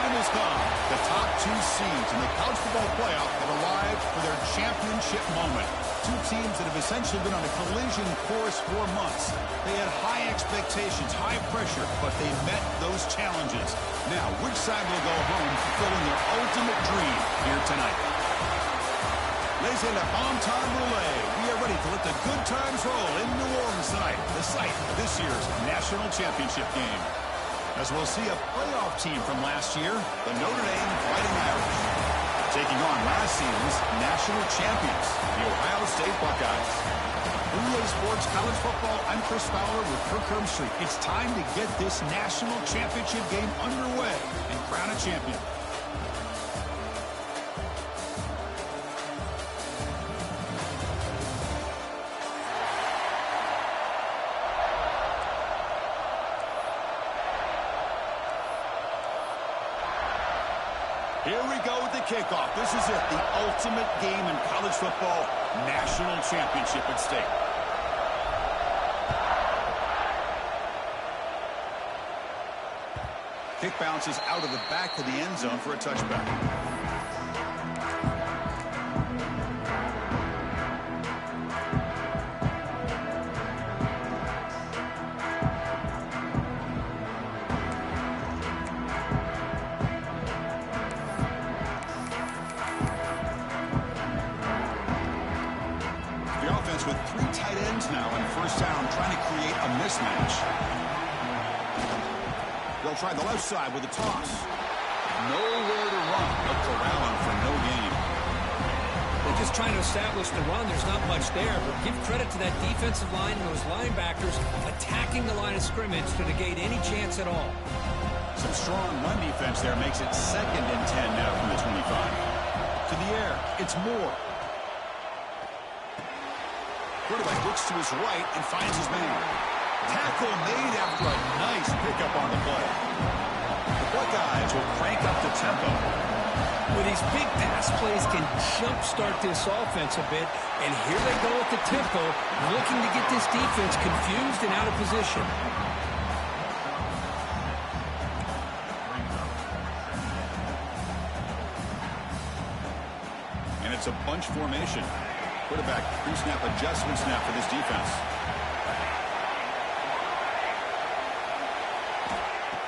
time has come. The top two seeds in the college football playoff have arrived for their championship moment. Two teams that have essentially been on a collision course for months. They had high expectations, high pressure, but they met those challenges. Now, which side will go home fulfilling their ultimate dream here tonight? Laissez le bon temps rouler. We are ready to let the good times roll in New Orleans tonight, the site of this year's national championship game. As we'll see a playoff team from last year, the Notre Dame Fighting Irish, taking on last season's national champions, the Ohio State Buckeyes. EA Sports College Football, I'm Chris Fowler with Kirk Herbstreit. It's time to get this national championship game underway and crown a champion. Here we go with the kickoff. This is it, the ultimate game in college football, national championship at stake. Kick bounces out of the back of the end zone for a touchback. With three tight ends now on first down, trying to create a mismatch. They'll try the left side with a toss. Nowhere to run. A corral for no gain. They're just trying to establish the run. There's not much there, but give credit to that defensive line and those linebackers attacking the line of scrimmage to negate any chance at all. Some strong run defense there makes it 2nd and 10 now from the 25. To the air, it's Moore. Quarterback looks to his right and finds his man. Tackle made after a nice pickup on the play. The Buckeyes will crank up the tempo. Well, these big pass plays can jumpstart this offense a bit, and here they go with the tempo, looking to get this defense confused and out of position. And it's a bunch formation. Quarterback pre-snap adjustment snap for this defense.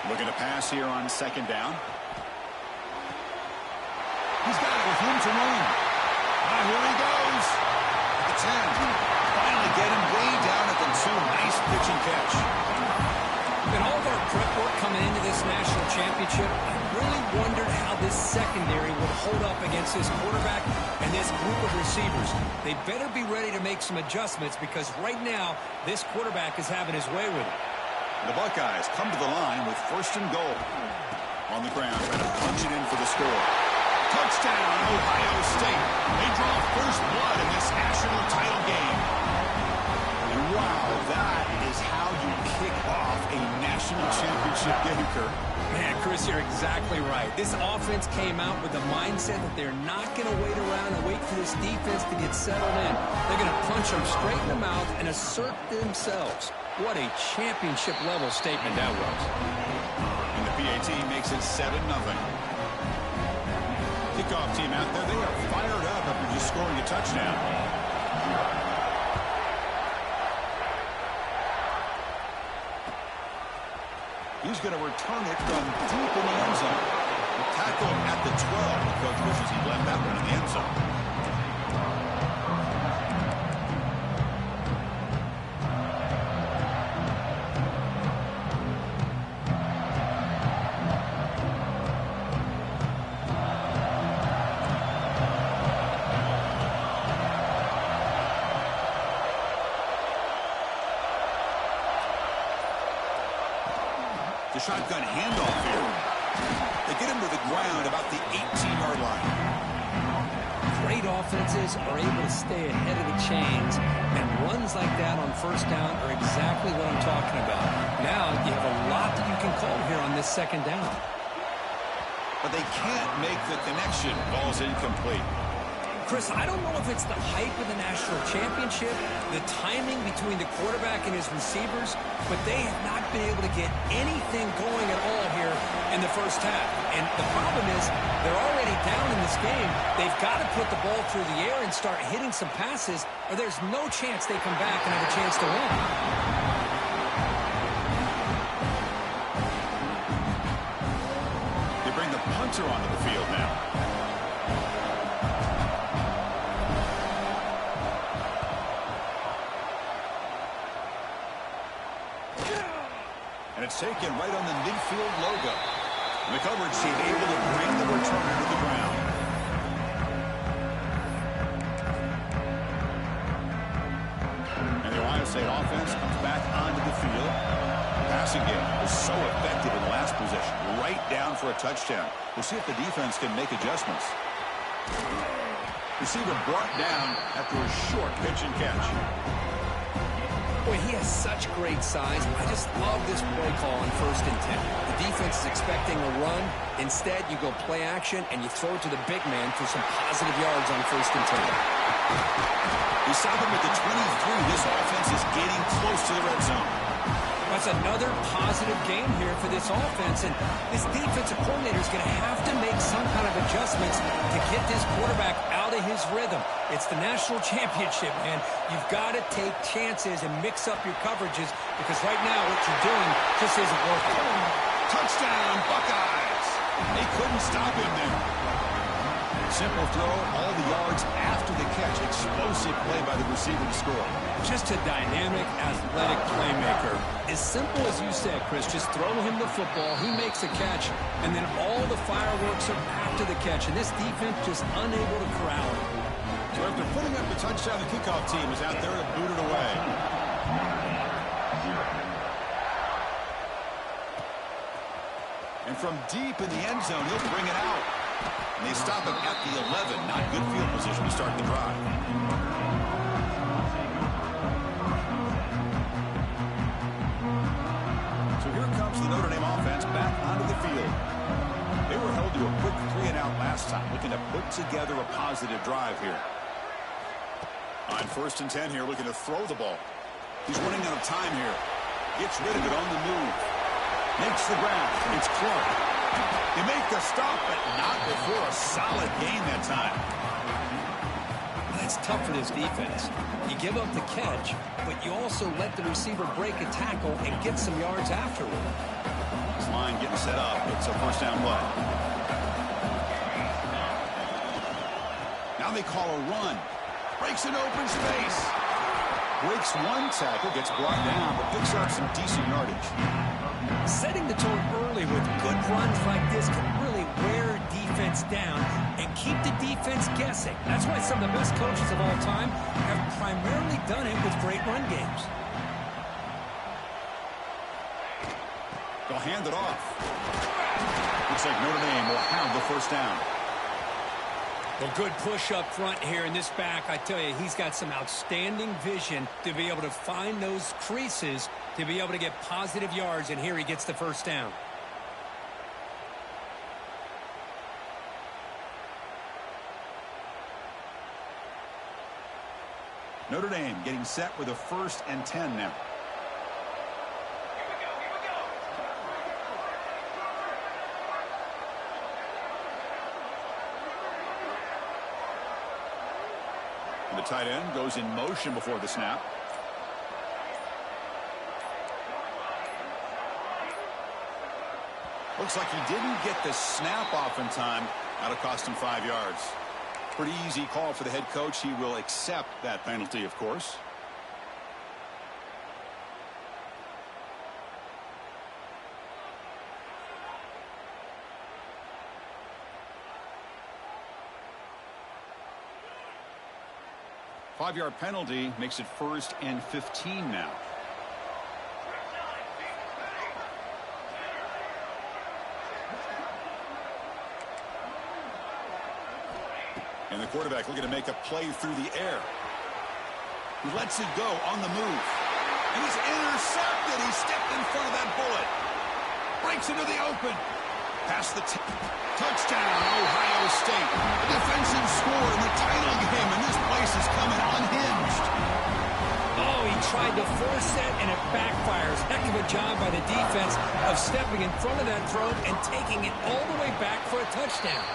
Looking to pass here on 2nd down. He's got it with room to run. Here he goes. The 10. Finally get him way down at the 2. Nice pitch and catch. In all of our prep work coming into this national championship, I really wondered how this secondary would hold up against this quarterback and this group of receivers. They better be ready to make some adjustments because right now, this quarterback is having his way with it. The Buckeyes come to the line with 1st and goal. On the ground, trying to punch it in for the score. Touchdown, Ohio State. They draw first blood in this national title game. And wow, that is how you kick off a national championship game, Kirk. Man, Chris, you're exactly right. This offense came out with the mindset that they're not going to wait around and wait for this defense to get settled in. They're going to punch them straight in the mouth and assert themselves. What a championship-level statement that was. And the PAT makes it 7-0. Kickoff team out there, they are fired up after just scoring a touchdown. He's going to return it from deep in the end zone. The tackle at the 12. The coach wishes he left that one in the end zone. The shotgun handoff here. They get him to the ground about the 18-yard line. Great offenses are able to stay ahead of the chains, and runs like that on first down are exactly what I'm talking about. Now you have a lot that you can call here on this 2nd down. But they can't make the connection. Ball's incomplete. Chris, I don't know if it's the hype of the national championship, the timing between the quarterback and his receivers, but they have not been able to get anything going at all here in the first half. And the problem is they're already down in this game. They've got to put the ball through the air and start hitting some passes, or there's no chance they come back and have a chance to win. They bring the punter onto the field now. And it's taken right on the midfield logo. And the coverage team able to bring the returner to the ground. And the Ohio State offense comes back onto the field. Passing game was so effective in last possession. Right down for a touchdown. We'll see if the defense can make adjustments. Receiver brought down after a short pitch and catch. Boy, he has such great size. I just love this play call on 1st and 10. The defense is expecting a run. Instead, you go play action, and you throw it to the big man for some positive yards on 1st and 10. We stop him at the 23. This offense is getting close to the red zone. That's another positive game here for this offense, and this defensive coordinator is going to have to make some kind of adjustments to get this quarterback out of his rhythm. It's the national championship, man. You've got to take chances and mix up your coverages, because right now what you're doing just isn't working. Touchdown, Buckeyes! They couldn't stop him there. Simple throw, all the yards after the catch. Explosive play by the receiver to score. Just a dynamic, athletic playmaker. As simple as you said, Chris, just throw him the football, he makes a catch, and then all the fireworks are after the catch, and this defense just unable to corral him. So after putting up the touchdown, the kickoff team is out there to boot it away. And from deep in the end zone, he'll bring it out. And they stop him at the 11. Not good field position to start the drive. So here comes the Notre Dame offense back onto the field. They were held to a quick 3-and-out last time, looking to put together a positive drive here. On 1st and 10 here, looking to throw the ball. He's running out of time here. Gets rid of it on the move. Makes the ground. It's Clark. They make the stop, but not before a solid gain that time. That's tough for this defense. You give up the catch, but you also let the receiver break a tackle and get some yards afterward. This line getting set up. It's a 1st down play. Now they call a run. Breaks an open space. Breaks one tackle, gets brought down, but picks up some decent yardage. Setting the tone early with good runs like this can really wear defense down and keep the defense guessing. That's why some of the best coaches of all time have primarily done it with great run games. They'll hand it off. Looks like Notre Dame will have the 1st down. Well, good push up front here in this back. I tell you, he's got some outstanding vision to be able to find those creases, to be able to get positive yards, and here he gets the 1st down. Notre Dame getting set with a 1st and 10 now. The tight end goes in motion before the snap. Looks like he didn't get the snap off in time. That'll cost him 5 yards. Pretty easy call for the head coach. He will accept that penalty, of course. Five-yard penalty makes it 1st and 15 now. And the quarterback looking to make a play through the air. He lets it go on the move. And he's intercepted. He stepped in front of that bullet. Breaks into the open. Past the touchdown, Ohio State. A defensive score in the title game, and this place is coming unhinged. Oh, he tried to force it, and it backfires. Heck of a job by the defense of stepping in front of that throw and taking it all the way back for a touchdown.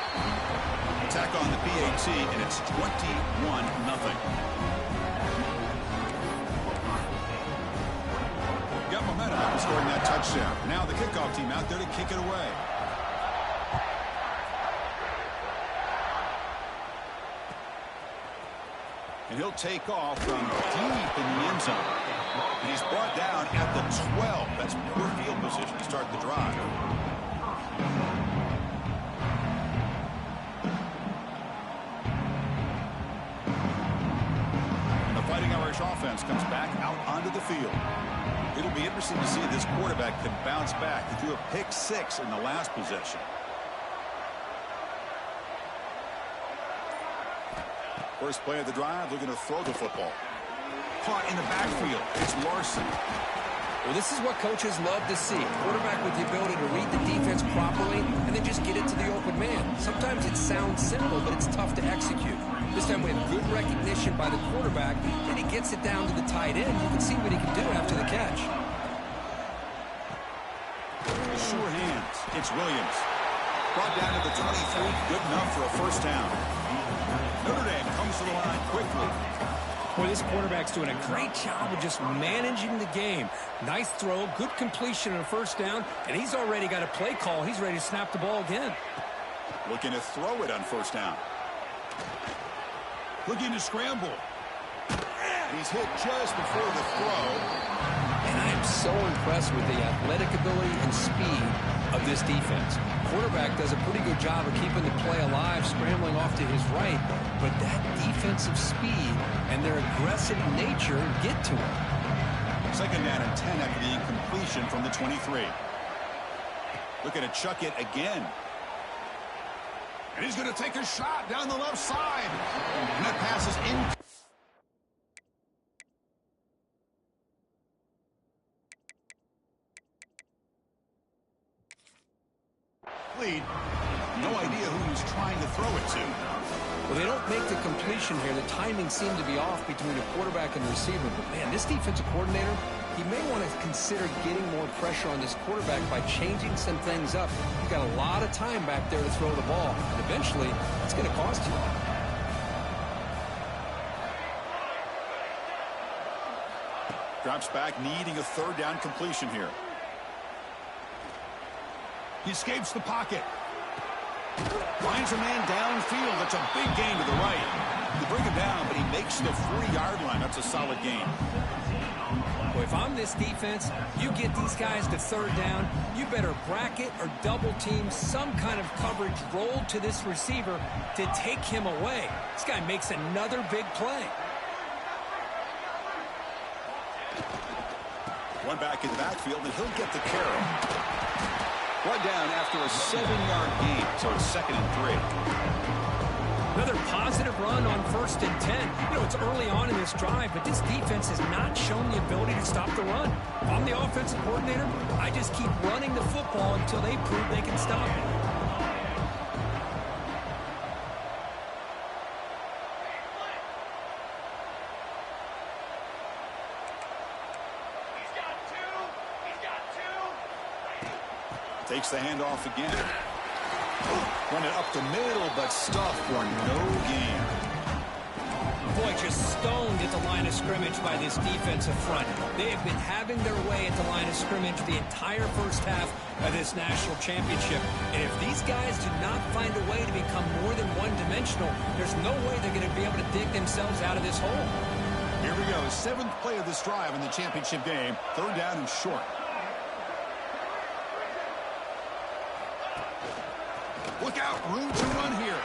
Attack on the PAT, and it's 21-0. Got momentum after scoring that touchdown. Now the kickoff team out there to kick it away. And he'll take off from deep in the end zone. And he's brought down at the 12. That's poor field position to start the drive. And the Fighting Irish offense comes back out onto the field. It'll be interesting to see if this quarterback can bounce back. He threw a pick-6 in the last possession. First play of the drive, looking to throw the football. Caught in the backfield. It's Larson. Well, this is what coaches love to see. Quarterback with the ability to read the defense properly and then just get it to the open man. Sometimes it sounds simple, but it's tough to execute. This time we have good recognition by the quarterback, and he gets it down to the tight end. You can see what he can do after the catch. Sure hands. It's Williams. Brought down to the 23. Good enough for a first down. Notre Dame comes to the line quickly. Boy, this quarterback's doing a great job of just managing the game. Nice throw, good completion on a first down, and he's already got a play call. He's ready to snap the ball again. Looking to throw it on first down. Looking to scramble. He's hit just before the throw. And I am so impressed with the athletic ability and speed of this defense. Quarterback does a pretty good job of keeping the play alive, scrambling off to his right, but that defensive speed and their aggressive nature get to him. Second down and 10 after the incompletion from the 23. Looking to chuck it again. And he's going to take a shot down the left side. And that pass is in. No idea who he's trying to throw it to. Well, they don't make the completion here. The timing seemed to be off between the quarterback and the receiver. But, man, this defensive coordinator, he may want to consider getting more pressure on this quarterback by changing some things up. You've got a lot of time back there to throw the ball. And eventually, it's going to cost you. Drops back, needing a third down completion here. He escapes the pocket. Finds a man downfield. That's a big gain to the right. They bring him down, but he makes the 40-yard line. That's a solid gain. Well, if I'm this defense, you get these guys to third down, you better bracket or double team some kind of coverage rolled to this receiver to take him away. This guy makes another big play. One back in the backfield, and he'll get the carry. One down after a 7-yard gain, so it's 2nd and 3. Another positive run on 1st and 10. You know, it's early on in this drive, but this defense has not shown the ability to stop the run. If I'm the offensive coordinator, I just keep running the football until they prove they can stop it. Takes the handoff again. Run it up the middle, but stuffed for no gain. Boy, just stoned at the line of scrimmage by this defensive front. They have been having their way at the line of scrimmage the entire first half of this national championship. And if these guys do not find a way to become more than one-dimensional, there's no way they're going to be able to dig themselves out of this hole. Here we go. 7th play of this drive in the championship game. Third down and short. Look out, room to run here.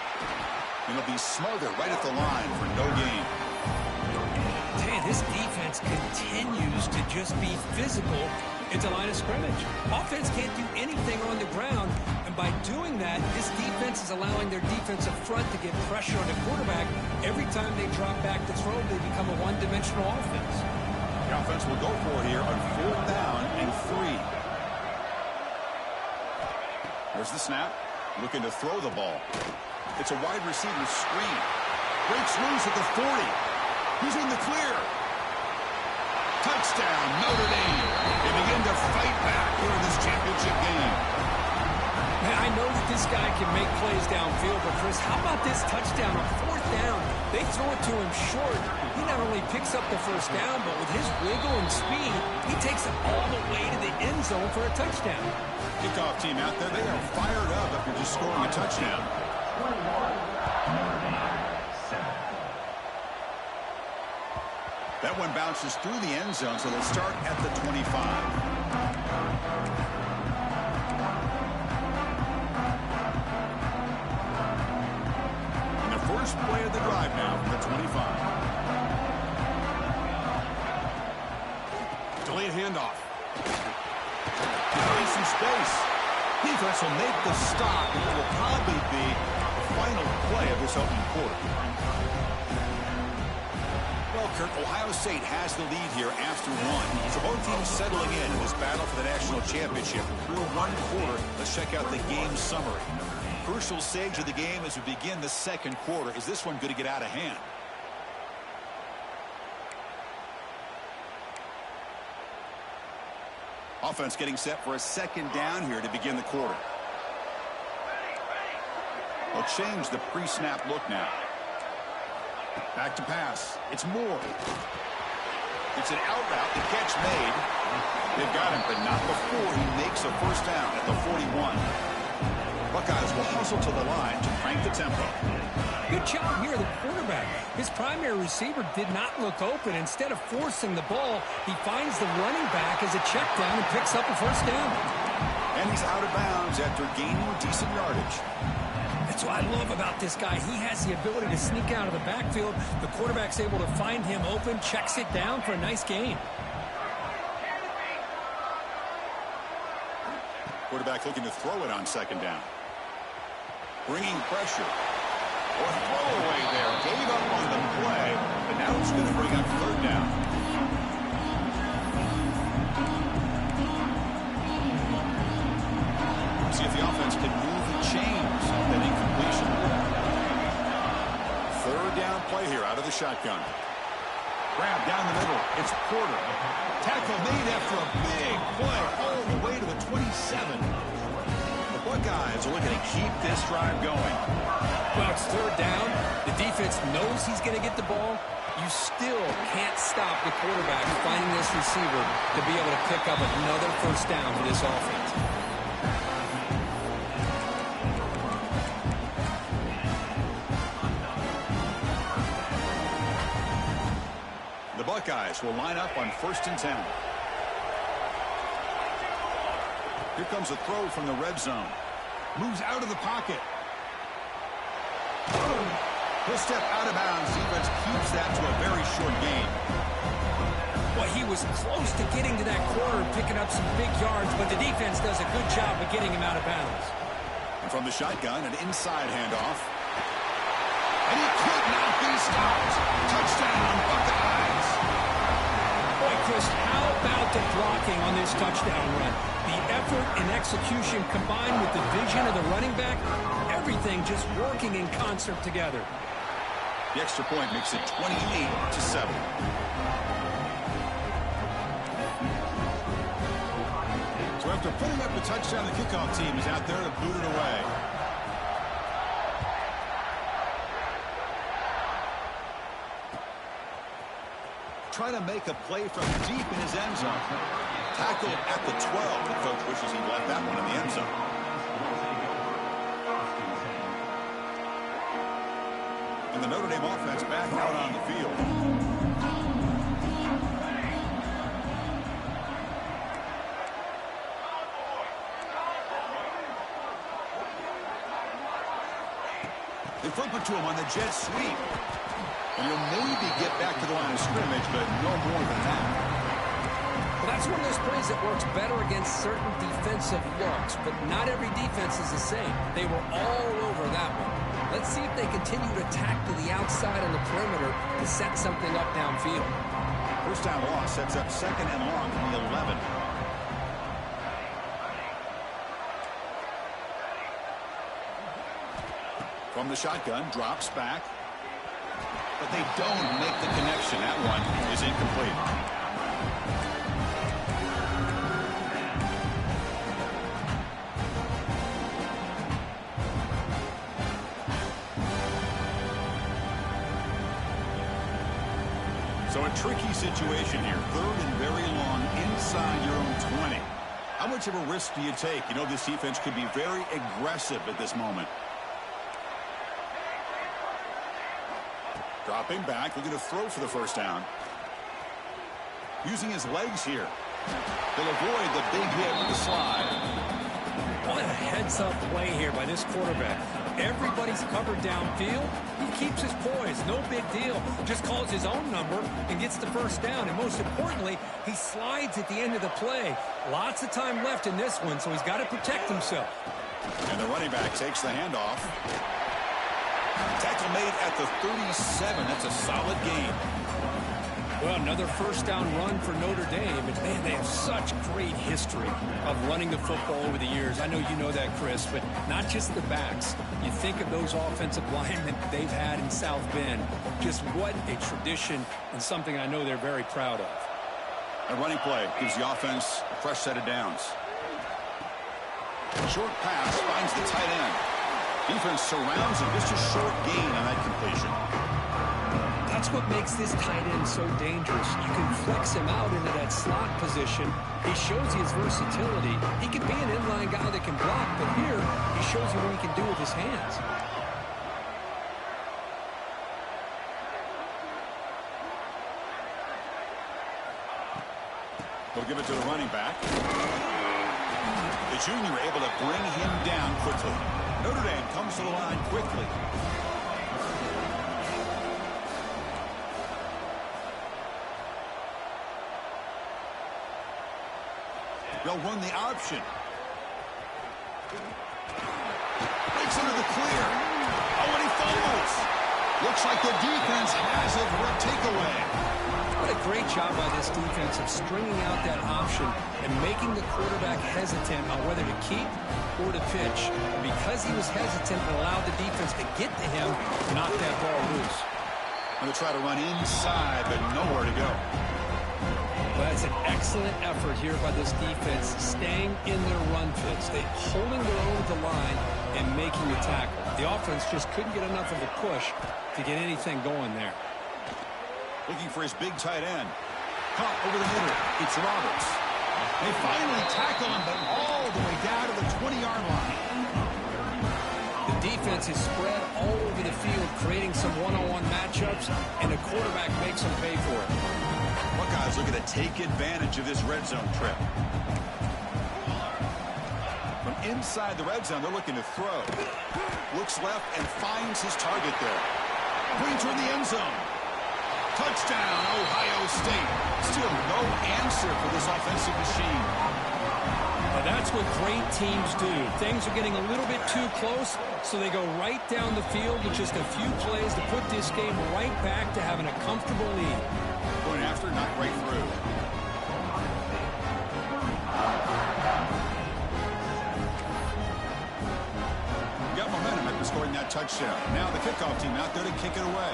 And it'll be smothered right at the line for no gain. Man, this defense continues to just be physical at the line of scrimmage. Offense can't do anything on the ground, and by doing that, this defense is allowing their defensive front to get pressure on the quarterback. Every time they drop back to throw, they become a one-dimensional offense. The offense will go for it here on 4th down and 3. There's the snap. Looking to throw the ball. It's a wide receiver screen. Breaks loose at the 40. He's in the clear. Touchdown, Notre Dame. They begin to fight back here in this championship game. Man, I know that this guy can make plays downfield, but Chris, how about this touchdown on 4th down? They throw it to him short. He not only picks up the 1st down, but with his wiggle and speed, he takes it all the way to the end zone for a touchdown. Kickoff team out there, they are fired up after just scoring a touchdown. That one bounces through the end zone, so they'll start at the 25. First play of the drive now from the 25. Delayed handoff. Behind some space. Defense will make the stop, and it will probably be the final play of this opening quarter. Well, Kirk, Ohio State has the lead here after one. So both teams settling in this battle for the national championship. Through one quarter, let's check out the game summary. Crucial stage of the game as we begin the second quarter. Is this one going to get out of hand? Offense getting set for a second down here to begin the quarter. They'll change the pre-snap look now. Back to pass. It's Moore. It's an out route. The catch made. They've got him, but not before he makes a first down at the 41. Buckeyes will hustle to the line to crank the tempo. Good job here, the quarterback. His primary receiver did not look open. Instead of forcing the ball, he finds the running back as a check down and picks up a first down. And he's out of bounds after gaining decent yardage. That's what I love about this guy. He has the ability to sneak out of the backfield. The quarterback's able to find him open, checks it down for a nice gain. Quarterback looking to throw it on second down. Bringing pressure. Or throwaway there. Gave up on the play, but now it's going to bring up third down. See if the offense can move the chains of that incompletion. Third down play here out of the shotgun. Grab down the middle. It's Porter. Tackle made after a big play all the way to the 27. The Buckeyes are looking to keep this drive going. Well, it's third down. The defense knows he's going to get the ball. You still can't stop the quarterback finding this receiver to be able to pick up another first down for this offense. The Buckeyes will line up on 1st and 10. Here comes a throw from the red zone. Moves out of the pocket. He'll step out of bounds. Defense keeps that to a very short gain. Well, he was close to getting to that corner and picking up some big yards, but the defense does a good job of getting him out of bounds. And from the shotgun, an inside handoff. And he could not be stopped. Touchdown, Buckeyes. Boy, Chris, how about the blocking on this touchdown run? The effort and execution combined with the vision of the running back, everything just working in concert together. The extra point makes it 28-7. So after putting up the touchdown, the kickoff team is out there to boot it away. Try to make a play from deep in his end zone. Tackled at the 12. The coach wishes he left that one in the end zone. And the Notre Dame offense back out on the field. They flip it to him on the jet sweep. And he'll maybe get back to the line of scrimmage, but no more than that. Well, that's one of those plays that works better against certain defensive looks, but not every defense is the same. They were all over that one. Let's see if they continue to tack to the outside on the perimeter to set something up downfield. First down loss sets up 2nd and long from the 11. From the shotgun, drops back. But they don't make the connection. That one is incomplete. So a tricky situation here. 3rd and very long inside your own 20. How much of a risk do you take? You know, this defense could be very aggressive at this moment. Dropping back, looking to throw for the first down. Using his legs here. They'll avoid the big hit with the slide. What a heads-up play here by this quarterback. Everybody's covered downfield. He keeps his poise. No big deal. Just calls his own number and gets the first down. And most importantly, he slides at the end of the play. Lots of time left in this one, so he's got to protect himself. And the running back takes the handoff. Tackle made at the 37. That's a solid gain. Well, another first down run for Notre Dame. And, man, they have such great history of running the football over the years. I know you know that, Chris, but not just the backs. You think of those offensive linemen they've had in South Bend. Just what a tradition and something I know they're very proud of. A running play gives the offense a fresh set of downs. Short pass finds the tight end. Defense surrounds him. Just a short gain on that completion. That's what makes this tight end so dangerous. You can flex him out into that slot position. He shows his versatility. He can be an inline guy that can block, but here he shows you what he can do with his hands. They'll give it to the running back. The junior able to bring him down quickly. Notre Dame comes to the line quickly. They'll run the option. Breaks into the clear. Oh, and he fumbles. Looks like the defense has it for a takeaway. What a great job by this defense of stringing out that option and making the quarterback hesitant on whether to keep or to pitch. Because he was hesitant and allowed the defense to get to him, knock that ball loose. Going to try to run inside, but nowhere to go. Well, that's an excellent effort here by this defense, staying in their run fits. They holding their own at the line and making the tackle. The offense just couldn't get enough of a push to get anything going there. Looking for his big tight end. Caught over the middle. It's Roberts. They finally tackle him, but all the way down to the 20-yard line. The defense is spread all over the field, creating some one-on-one matchups, and the quarterback makes them pay for it. Buckeyes looking to take advantage of this red zone trip. From inside the red zone, they're looking to throw. Looks left and finds his target there. Going toward the end zone. Touchdown, Ohio State. Still no answer for this offensive machine. Well, that's what great teams do. Things are getting a little bit too close, so they go right down the field with just a few plays to put this game right back to having a comfortable lead. Going after, not right through. Got momentum after scoring that touchdown. Now the kickoff team out there to kick it away.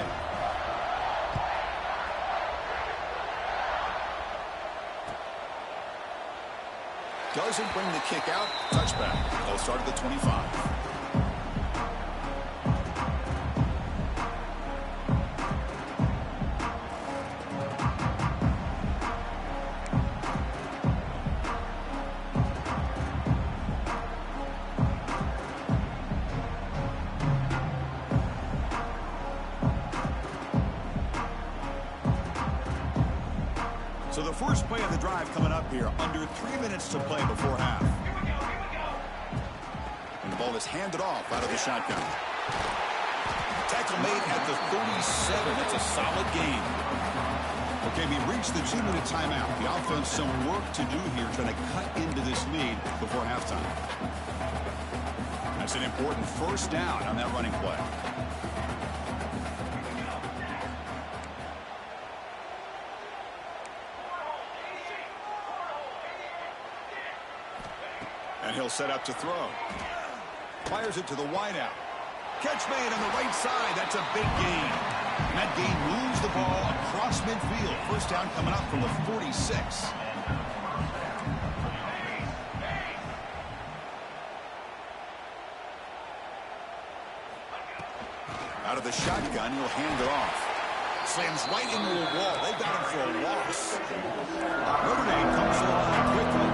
Doesn't bring the kick out. Touchback. They'll start at the 25. So the first play of the drive coming up here, under 3 minutes to play before half. And the ball is handed off out of the shotgun. Tackle made at the 37. It's a solid gain. Okay, we reached the 2-minute timeout. The offense some work to do here, trying to cut into this lead before halftime. That's an important first down on that running play. And he'll set up to throw. Fires it to the wideout. Catch made on the right side. That's a big gain. And that gain moves the ball across midfield. First down coming up from the 46. Out of the shotgun, he'll hand it off. Slams right into a wall. They got him for a loss. Notre Dame comes along quickly.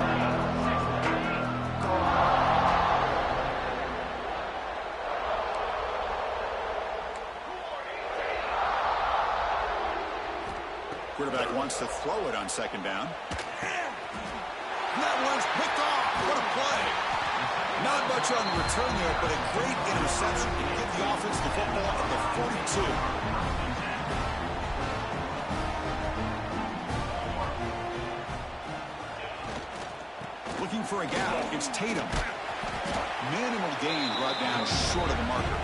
Quarterback wants to throw it on second down. That one's picked off. What a play. Not much on the return there, but a great interception to get the offense the football at the 42. Looking for a gap. It's Tatum. Minimal gain brought down short of the marker.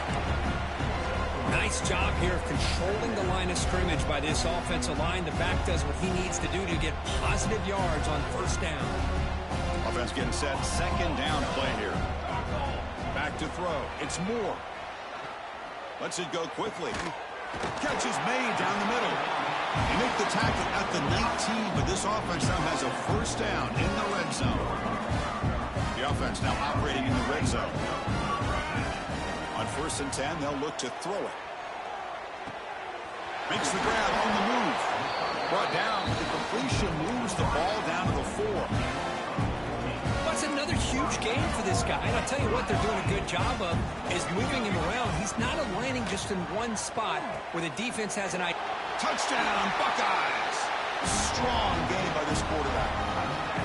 Nice job here of controlling the line of scrimmage by this offensive line. The back does what he needs to do to get positive yards on first down. Offense getting set. Second down play here. Back to throw. It's Moore. Lets it go quickly. Catch is made down the middle. They make the tackle at the 19, but this offense now has a first down in the red zone. The offense now operating in the red zone. On 1st and 10, they'll look to throw it. Makes the grab on the move. Brought down. The completion moves the ball down to the 4. That's another huge game for this guy. And I'll tell you what they're doing a good job of is moving him around. He's not aligning just in one spot where the defense has an idea. Touchdown, Buckeyes. Strong game by this quarterback.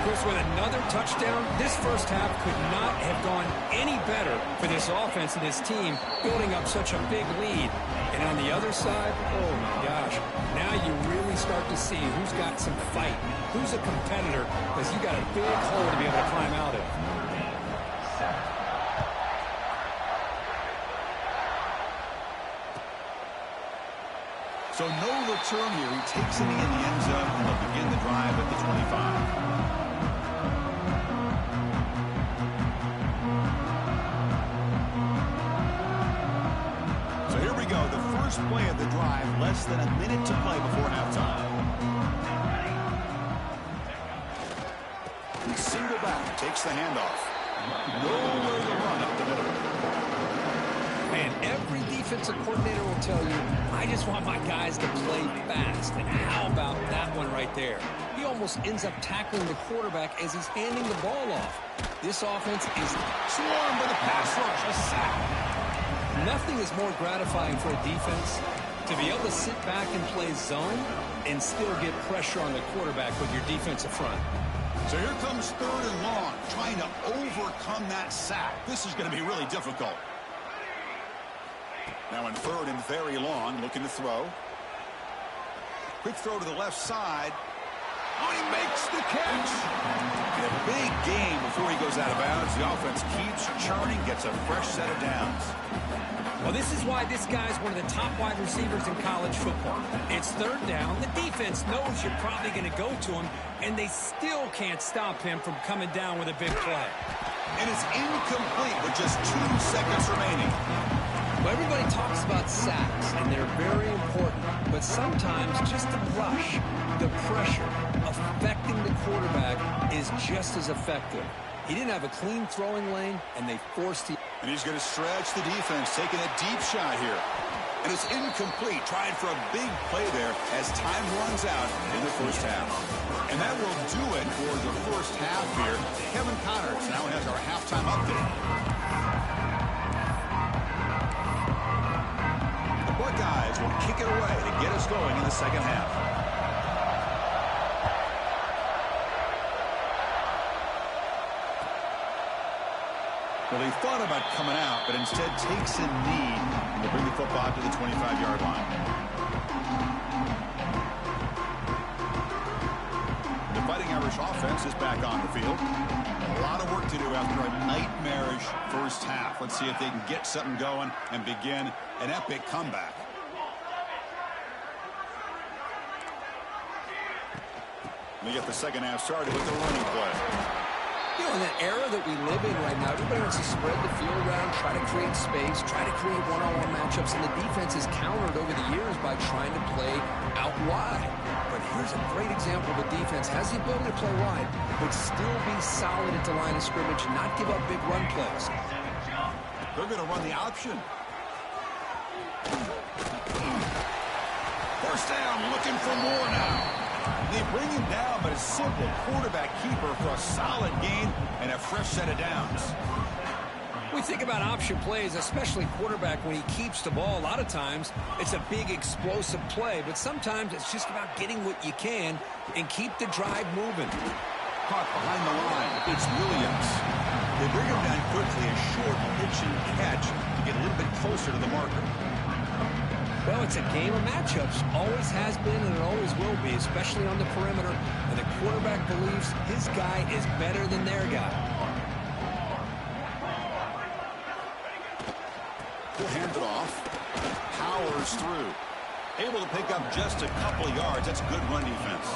Chris, with another touchdown, this first half could not have gone any better for this offense and this team, building up such a big lead. And on the other side, oh my gosh, now you really start to see who's got some fight, who's a competitor, because you got a big hole to be able to climb out of. So no return here. He takes it in the end zone, and they'll begin the drive at the 25. First play of the drive, less than a minute to play before halftime. He single back, takes the handoff. Nowhere to run up the middle. Man, every defensive coordinator will tell you, I just want my guys to play fast. And how about that one right there? He almost ends up tackling the quarterback as he's handing the ball off. This offense is swarmed by the pass rush, a sack. Nothing is more gratifying for a defense to be able to sit back and play zone and still get pressure on the quarterback with your defensive front. So here comes 3rd and long, trying to overcome that sack. This is going to be really difficult. Now in 3rd and very long, looking to throw. Quick throw to the left side. Oh, he makes the catch. And a big gain before he goes out of bounds. The offense keeps churning, gets a fresh set of downs. Well, this is why this guy's one of the top wide receivers in college football. It's 3rd down. The defense knows you're probably going to go to him, and they still can't stop him from coming down with a big play. And it's incomplete with just 2 seconds remaining. Well, everybody talks about sacks, and they're very important. But sometimes just the rush, the pressure, affecting the quarterback is just as effective. He didn't have a clean throwing lane, and they forced him. And he's going to stretch the defense, taking a deep shot here. And it's incomplete, trying for a big play there as time runs out in the first half. And that will do it for the first half here. Kevin Connors now has our halftime update. The Buckeyes will kick it away to get us going in the second half. Well, he thought about coming out, but instead takes a knee to bring the football to the 25-yard line. The Fighting Irish offense is back on the field. A lot of work to do after a nightmarish first half. Let's see if they can get something going and begin an epic comeback. They get the second half started with the running play. You know, in the era that we live in right now, everybody wants to spread the field around, try to create space, try to create one-on-one matchups, and the defense has countered over the years by trying to play out wide. But here's a great example of a defense has the ability to play wide, but still be solid at the line of scrimmage and not give up big run plays. They're going to run the option. First down, looking for more now. They bring him down, but a simple quarterback keeper for a solid gain and a fresh set of downs. We think about option plays, especially quarterback, when he keeps the ball. A lot of times, it's a big explosive play, but sometimes it's just about getting what you can and keep the drive moving. Caught behind the line, it's Williams. They bring him down quickly, a short pitch and catch to get a little bit closer to the marker. Well, it's a game of matchups. Always has been and it always will be, especially on the perimeter. And the quarterback believes his guy is better than their guy. He'll hand it off. Powers through. Able to pick up just a couple of yards. That's good run defense.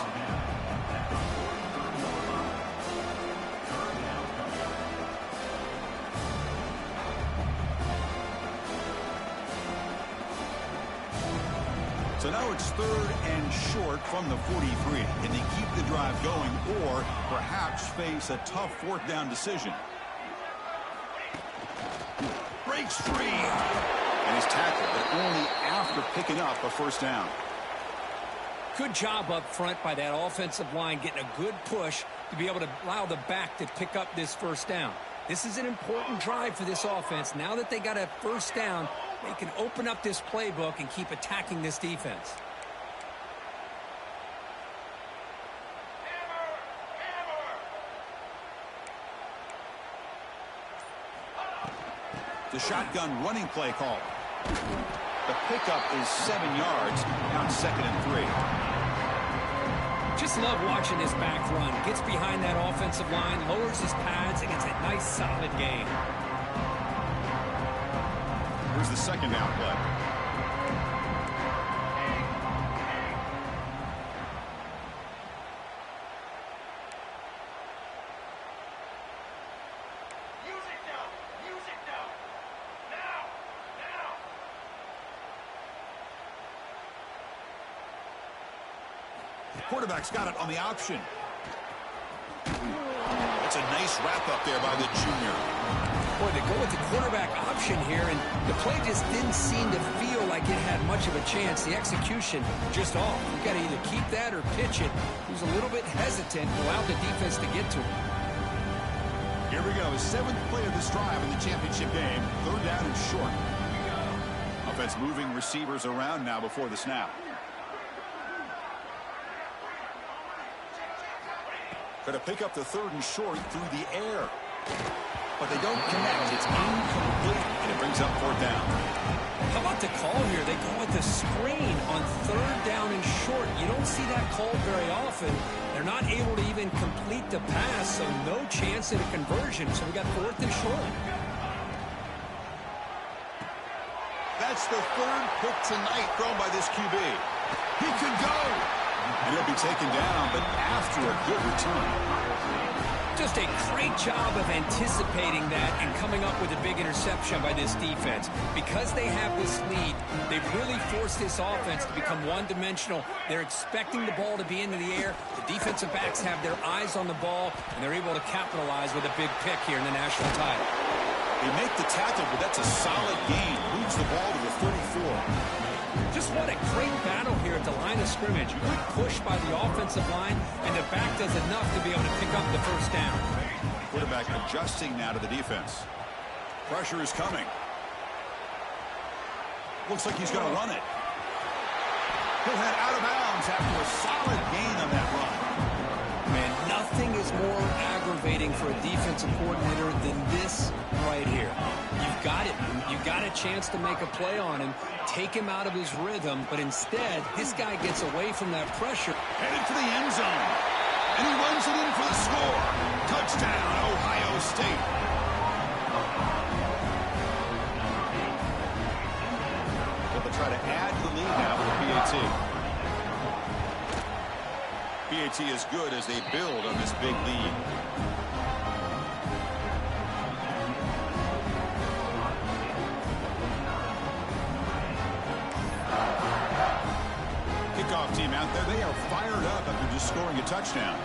So now it's 3rd and short from the 43. Can they keep the drive going or perhaps face a tough 4th down decision? Breaks free. And he's tackled, but only after picking up a 1st down. Good job up front by that offensive line, getting a good push to be able to allow the back to pick up this 1st down. This is an important drive for this offense. Now that they got a 1st down, they can open up this playbook and keep attacking this defense. The shotgun running play call. The pickup is 7 yards, now 2nd and 3. Just love watching this back run. Gets behind that offensive line, lowers his pads, and gets a nice solid gain. Here's the 2nd down play. Quarterback's got it on the option. That's a nice wrap-up there by the junior. Boy, they go with the quarterback option here, and the play just didn't seem to feel like it had much of a chance. The execution just off. You've got to either keep that or pitch it. He was a little bit hesitant, allowed the defense to get to him. Here we go. 7th play of this drive in the championship game. 3rd down and short. Offense moving receivers around now before the snap. Going to pick up the 3rd and short through the air. But they don't connect. It's incomplete, and it brings up 4th down. How about the call here? They go with the screen on 3rd down and short. You don't see that called very often. They're not able to even complete the pass, so no chance at a conversion. So we got 4th and short. That's the 3rd pick tonight thrown by this QB. He could go. And he'll be taken down, but after a good return. Just a great job of anticipating that and coming up with a big interception by this defense. Because they have this lead, they've really forced this offense to become one-dimensional. They're expecting the ball to be into the air. The defensive backs have their eyes on the ball, and they're able to capitalize with a big pick here in the national title. They make the tackle, but that's a solid gain. Moves the ball to the 34. Just what a great battle here at the line of scrimmage. Good push by the offensive line, and the back does enough to be able to pick up the 1st down. Quarterback adjusting now to the defense. Pressure is coming. Looks like he's going to run it. He'll head out of bounds after a solid gain on that run. Man, nothing is more aggravating for a defensive coordinator than this right here. You've got it. You got a chance to make a play on him, take him out of his rhythm, but instead, this guy gets away from that pressure. Headed for the end zone. And he runs it in for the score. Touchdown, Ohio State. They'll try to add the lead now with PAT. PAT is good as they build on this big lead. they are fired up after just scoring a touchdown.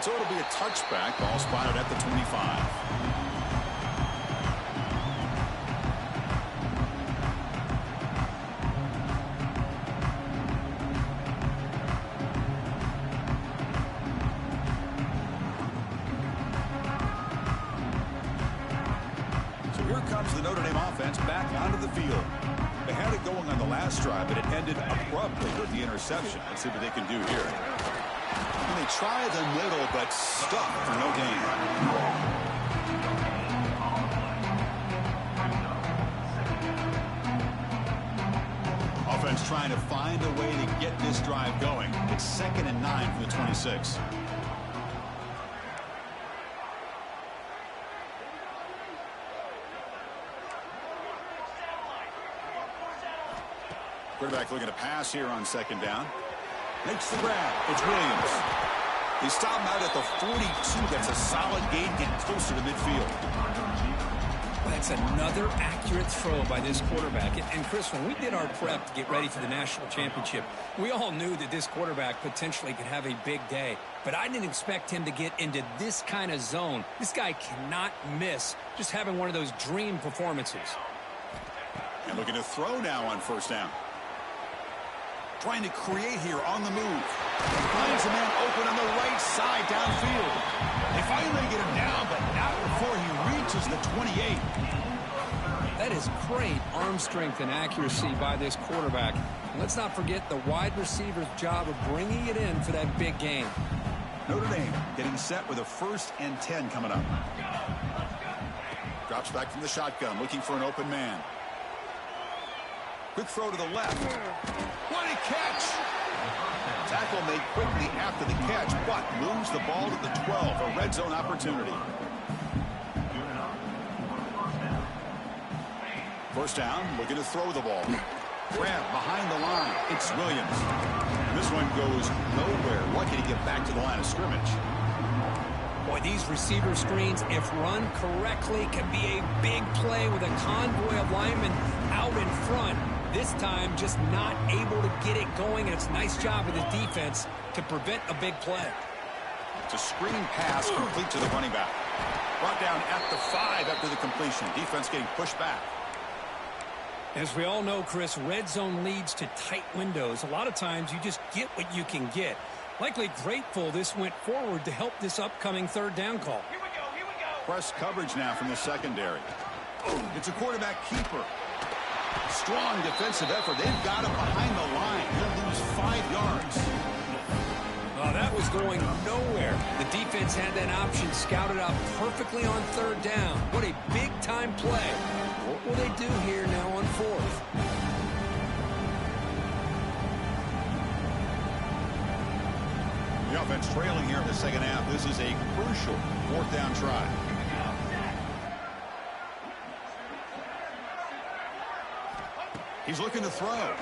So it'll be a touchback. Ball spotted at the 25. The Notre Dame offense back onto the field. They had it going on the last drive, but it ended abruptly with the interception. Let's see what they can do here. And they try the middle, but stuck for no gain. Offense trying to find a way to get this drive going. It's 2nd and 9 from the 26. Quarterback looking to pass here on 2nd down. Makes the grab. It's Williams. He stopped out at the 42. That's a solid gain, getting closer to midfield. That's another accurate throw by this quarterback. And Chris, when we did our prep to get ready for the national championship, we all knew that this quarterback potentially could have a big day. But I didn't expect him to get into this kind of zone. This guy cannot miss just having one of those dream performances. And looking to throw now on 1st down. Trying to create here on the move. Finds a man open on the right side downfield. They finally get him down, but not before he reaches the 28. That is great arm strength and accuracy by this quarterback. And let's not forget the wide receiver's job of bringing it in for that big game. Notre Dame getting set with a 1st and 10 coming up. Drops back from the shotgun, looking for an open man. Quick throw to the left. What a catch! Tackle made quickly after the catch, but moves the ball to the 12. A red zone opportunity. 1st down, looking to throw the ball. Grab behind the line. It's Williams. And this one goes nowhere. Lucky to get back to the line of scrimmage. Boy, these receiver screens, if run correctly, can be a big play with a convoy of linemen out in front. This time, just not able to get it going, and it's a nice job of the defense to prevent a big play. It's a screen pass complete to the running back. Brought down at the 5 after the completion. Defense getting pushed back. As we all know, Chris, red zone leads to tight windows. A lot of times, you just get what you can get. Likely grateful this went forward to help this upcoming 3rd down call. Here we go. Press coverage now from the secondary. It's a quarterback keeper. Strong defensive effort. They've got him behind the line. He'll lose 5 yards. Oh, that was going nowhere. The defense had that option scouted out perfectly on 3rd down. What a big-time play. What will they do here now on 4th? The offense trailing here in the 2nd half. This is a crucial 4th down try. He's looking to throw.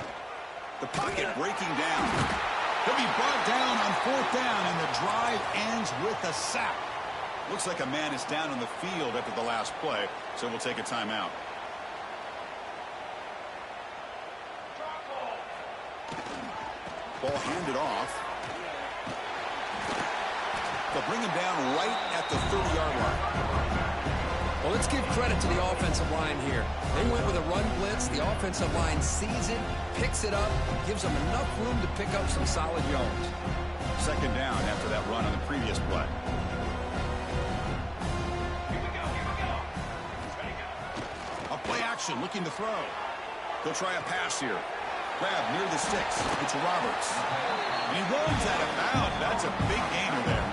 The pocket breaking down. He'll be brought down on 4th down, and the drive ends with a sack. Looks like a man is down on the field after the last play, so we'll take a timeout. Ball handed off. They'll bring him down right at the 30-yard line. Well, let's give credit to the offensive line here. They went with a run blitz. The offensive line sees it, picks it up, gives them enough room to pick up some solid yards. 2nd down after that run on the previous play. Here we go. A play action, looking to throw. They'll try a pass here. Grab near the sticks. It's Roberts. And he runs out of bounds. That's a big gainer there.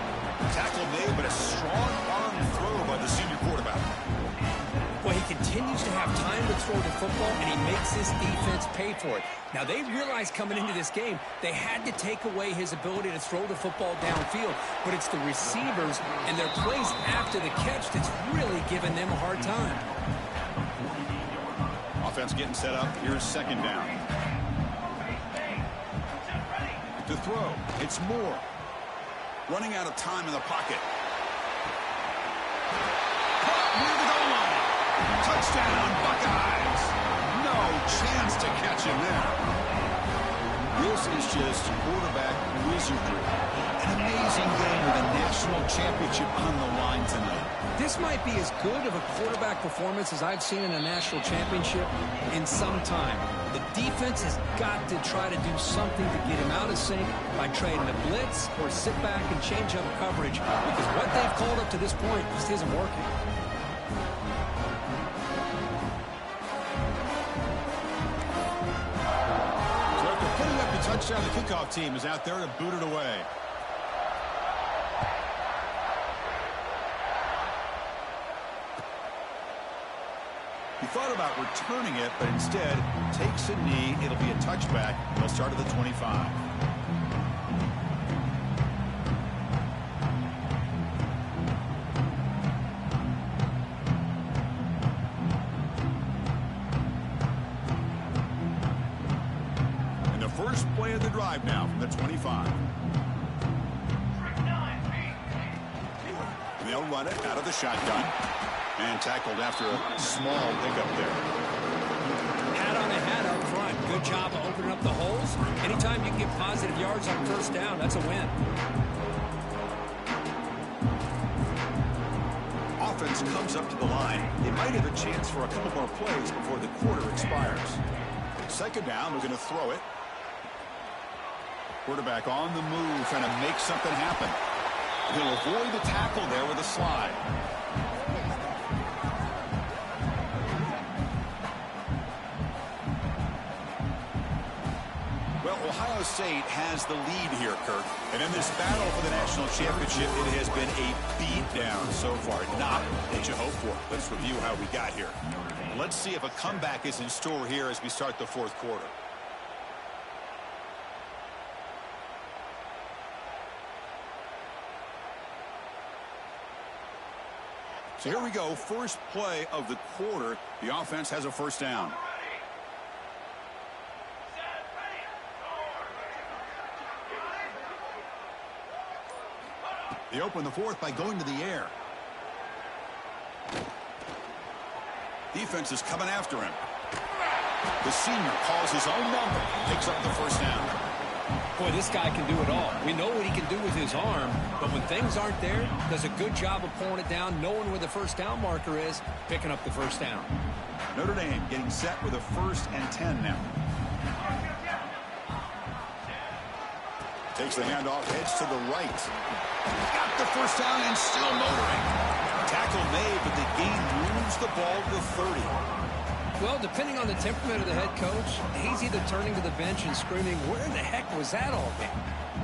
Tackle made, but a strong arm throw by the senior quarterback. Well, he continues to have time to throw the football, and he makes this defense pay for it. Now, they realized coming into this game, they had to take away his ability to throw the football downfield. But it's the receivers and their plays after the catch that's really giving them a hard time. Offense getting set up. Here's 2nd down. To throw, it's Moore. Running out of time in the pocket. Caught near the goal line. Touchdown, Buckeyes. No chance to catch him there. This is just quarterback wizardry. An amazing game with a national championship on the line tonight. This might be as good of a quarterback performance as I've seen in a national championship in some time. The defense has got to try to do something to get him out of sync by trading a blitz or sit back and change up coverage, because what they've called up to this point just isn't working. So after putting up the touchdown, the kickoff team is out there to boot it away. He thought about returning it, but instead takes a knee. It'll be a touchback. They'll start at the 25. And the first play of the drive now from the 25. And they'll run it out of the shotgun. And tackled after a small pickup there. Hat on the hat up front. Good job of opening up the holes. Anytime you can get positive yards on first down, that's a win. Offense comes up to the line. They might have a chance for a couple more plays before the quarter expires. Second down, they're going to throw it. Quarterback on the move, trying to make something happen. He'll avoid the tackle there with a slide. Ohio State has the lead here, Kirk. And in this battle for the national championship, it has been a beatdown so far. Not what you hope for. Let's review how we got here. Let's see if a comeback is in store here as we start the fourth quarter. So here we go. First play of the quarter. The offense has a first down. They open the fourth by going to the air. Defense is coming after him. The senior calls his own number, picks up the first down. Boy, this guy can do it all. We know what he can do with his arm, but when things aren't there, does a good job of pulling it down, knowing where the first down marker is, picking up the first down. Notre Dame getting set with a 1st and 10 now. Takes the handoff, heads to the right. Got the first down and still motoring. Tackle made, but the gain moves the ball to the 30. Well, depending on the temperament of the head coach, he's either turning to the bench and screaming, where the heck was that all game?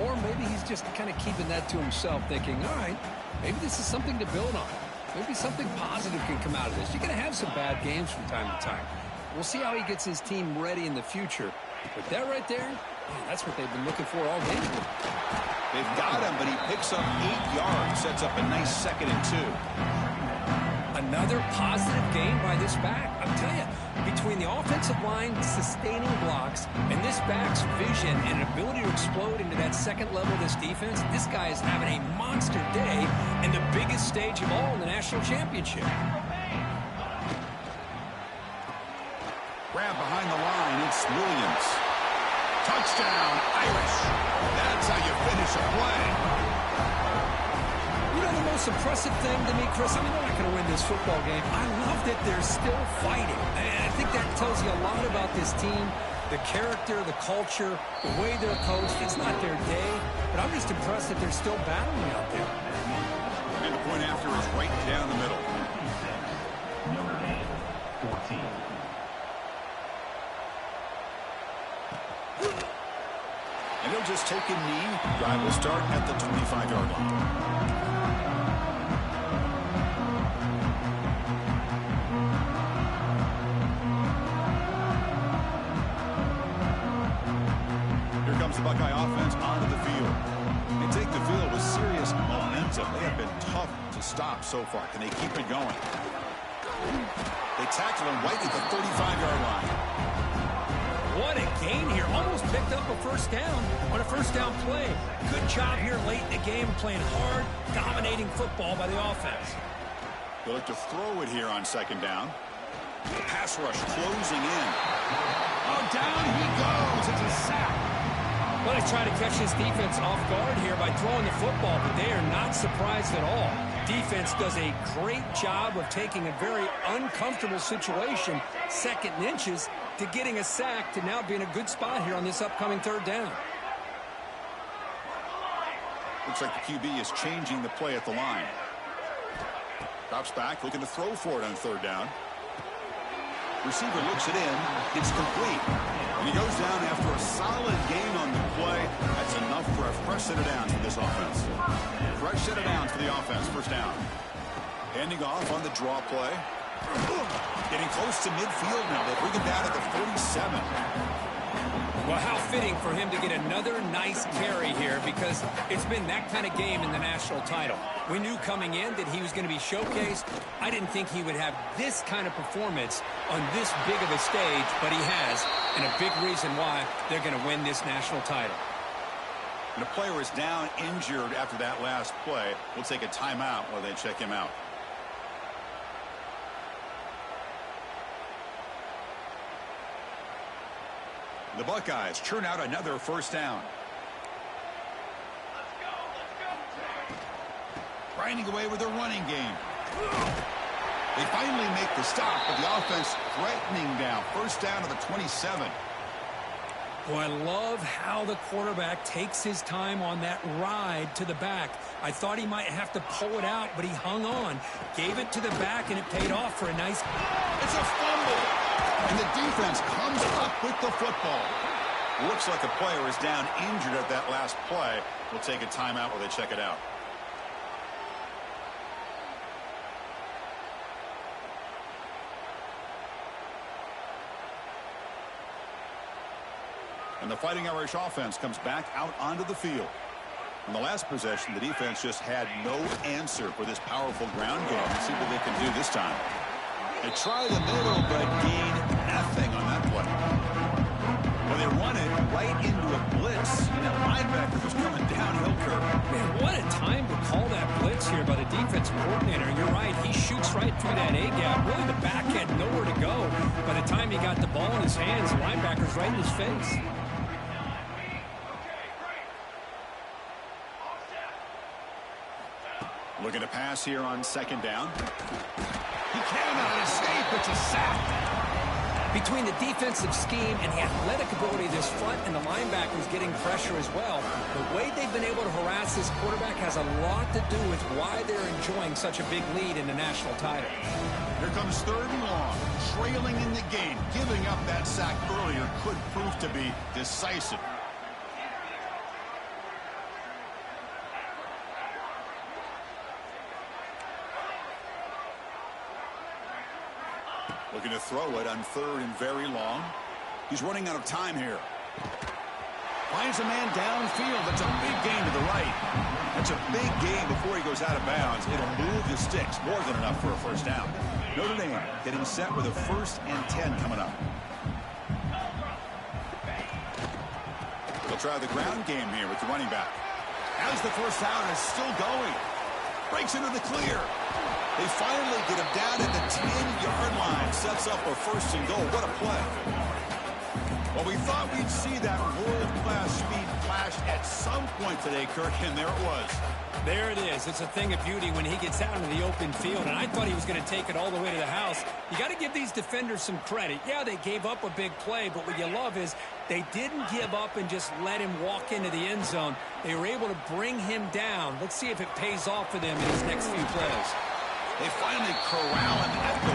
Or maybe he's just kind of keeping that to himself, thinking, all right, maybe this is something to build on. Maybe something positive can come out of this. You're going to have some bad games from time to time. We'll see how he gets his team ready in the future. But that right there, man, that's what they've been looking for all game. They've got him, but he picks up 8 yards, sets up a nice 2nd and 2. Another positive gain by this back. I'm telling you, between the offensive line sustaining blocks and this back's vision and ability to explode into that second level of this defense, this guy is having a monster day in the biggest stage of all in the national championship. Grab behind the line, it's Williams. Touchdown, Irish. That's how you finish a play. You know the most impressive thing to me, Chris, I mean, they're not going to win this football game. I love that they're still fighting. And I think that tells you a lot about this team, the character, the culture, the way they're coached. It's not their day, but I'm just impressed that they're still battling out there. And the point after is right down the middle. Notre Dame, 14. And he'll just take a knee. Drive will start at the 25-yard line. Here comes the Buckeye offense onto the field. They take the field with serious momentum. They have been tough to stop so far. Can they keep it going? They tackle him right at the 35-yard line. What a gain here. Almost picked up a first down on a first down play. Good job here late in the game, playing hard, dominating football by the offense. They look to throw it here on 2nd down. The pass rush closing in. Oh, down he goes. It's a sack. Well, they try to catch this defense off guard here by throwing the football, but they are not surprised at all. Defense does a great job of taking a very uncomfortable situation, second and inches, to getting a sack to now be in a good spot here on this upcoming third down. Looks like the QB is changing the play at the line. Drops back, looking to throw for it on third down. Receiver looks it in. It's complete. And he goes down after a solid gain on the play. That's enough for a fresh set of downs for this offense. Fresh set of downs for the offense. First down. Handing off on the draw play. Getting close to midfield now. They bring him down at the 47. Well, how fitting for him to get another nice carry here, because it's been that kind of game in the national title. We knew coming in that he was going to be showcased. I didn't think he would have this kind of performance on this big of a stage, but he has, and a big reason why they're going to win this national title. And the player is down injured after that last play. We'll take a timeout while they check him out. The Buckeyes churn out another first down. Grinding away with their running game. They finally make the stop, but the offense threatening down. First down to the 27. Boy, I love how the quarterback takes his time on that ride to the back. I thought he might have to pull it out, but he hung on. Gave it to the back, and it paid off for a nice... It's a fumble! And the defense comes up with the football. Looks like the player is down injured at that last play. We'll take a timeout while they check it out. And the Fighting Irish offense comes back out onto the field. In the last possession, the defense just had no answer for this powerful ground game. Let's see what they can do this time. They try the middle, but gain nothing on that play. Well, they run it right into a blitz, and that linebacker was coming downhill curve. Man, what a time to call that blitz here by the defensive coordinator. You're right, he shoots right through that A-gap. Really, the back had nowhere to go. By the time he got the ball in his hands, the linebacker's right in his face. Looking to pass here on second down. He cannot escape. It's a sack. Between the defensive scheme and the athletic ability of this front and the linebackers getting pressure as well, the way they've been able to harass this quarterback has a lot to do with why they're enjoying such a big lead in the national title. Here comes third and long. Trailing in the game. Giving up that sack earlier could prove to be decisive. Looking to throw it on third and very long. He's running out of time here. Finds a man downfield. That's a big gain to the right. That's a big gain before he goes out of bounds. It'll move the sticks. More than enough for a first down. Notre Dame getting set with a 1st and 10 coming up. They'll try the ground game here with the running back. As the first down is still going. Breaks into the clear. They finally get him down at the 10-yard line. Sets up a 1st and goal. What a play. Well, we thought we'd see that world-class speed flash at some point today, Kirk, and there it was. There it is. It's a thing of beauty when he gets out into the open field, and I thought he was going to take it all the way to the house. You got to give these defenders some credit. Yeah, they gave up a big play, but what you love is they didn't give up and just let him walk into the end zone. They were able to bring him down. Let's see if it pays off for them in his next few plays. They finally corral him at the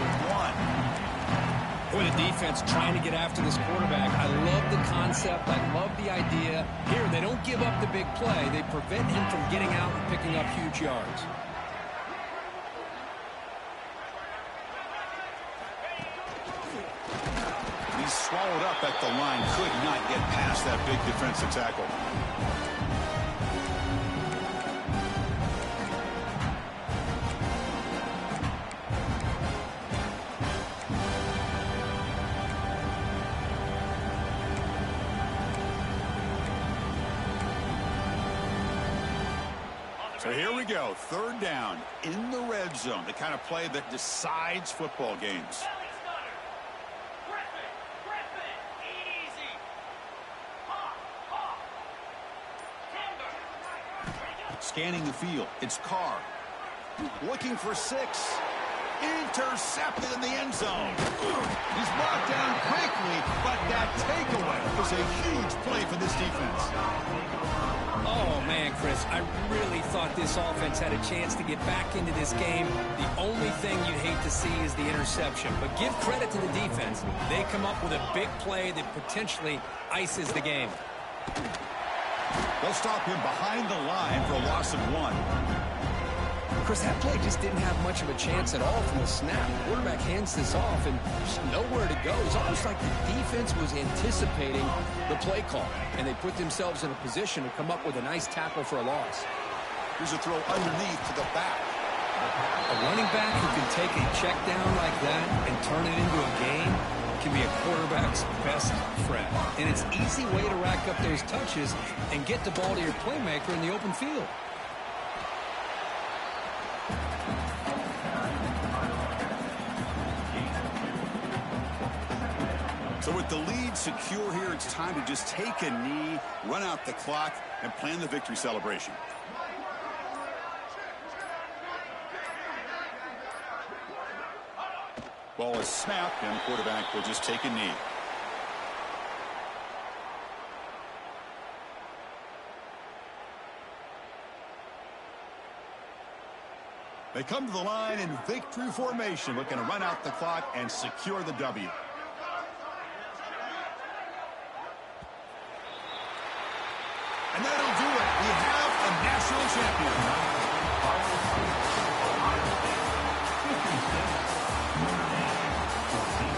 1. Boy, the defense trying to get after this quarterback. I love the concept. I love the idea. Here, they don't give up the big play. They prevent him from getting out and picking up huge yards. He's swallowed up at the line. Could not get past that big defensive tackle. So here we go, 3rd down in the red zone, the kind of play that decides football games. Scanning the field, it's Carr. Looking for 6. Intercepted in the end zone. He's brought down quickly, but that takeaway was a huge play for this defense. Oh, man, Chris, I really thought this offense had a chance to get back into this game. The only thing you'd hate to see is the interception. But give credit to the defense. They come up with a big play that potentially ices the game. They'll stop him behind the line for a loss of 1. Chris, that play just didn't have much of a chance at all from the snap. The quarterback hands this off and just nowhere to go. It's almost like the defense was anticipating the play call, and they put themselves in a position to come up with a nice tackle for a loss. Here's a throw underneath to the back. A running back who can take a check down like that and turn it into a gain can be a quarterback's best friend. And it's an easy way to rack up those touches and get the ball to your playmaker in the open field. So with the lead secure here, it's time to just take a knee, run out the clock, and plan the victory celebration. Ball is snapped, and the quarterback will just take a knee. They come to the line in victory formation, looking to run out the clock and secure the W. And that'll do it. We have a national champion. Notre Dame 14.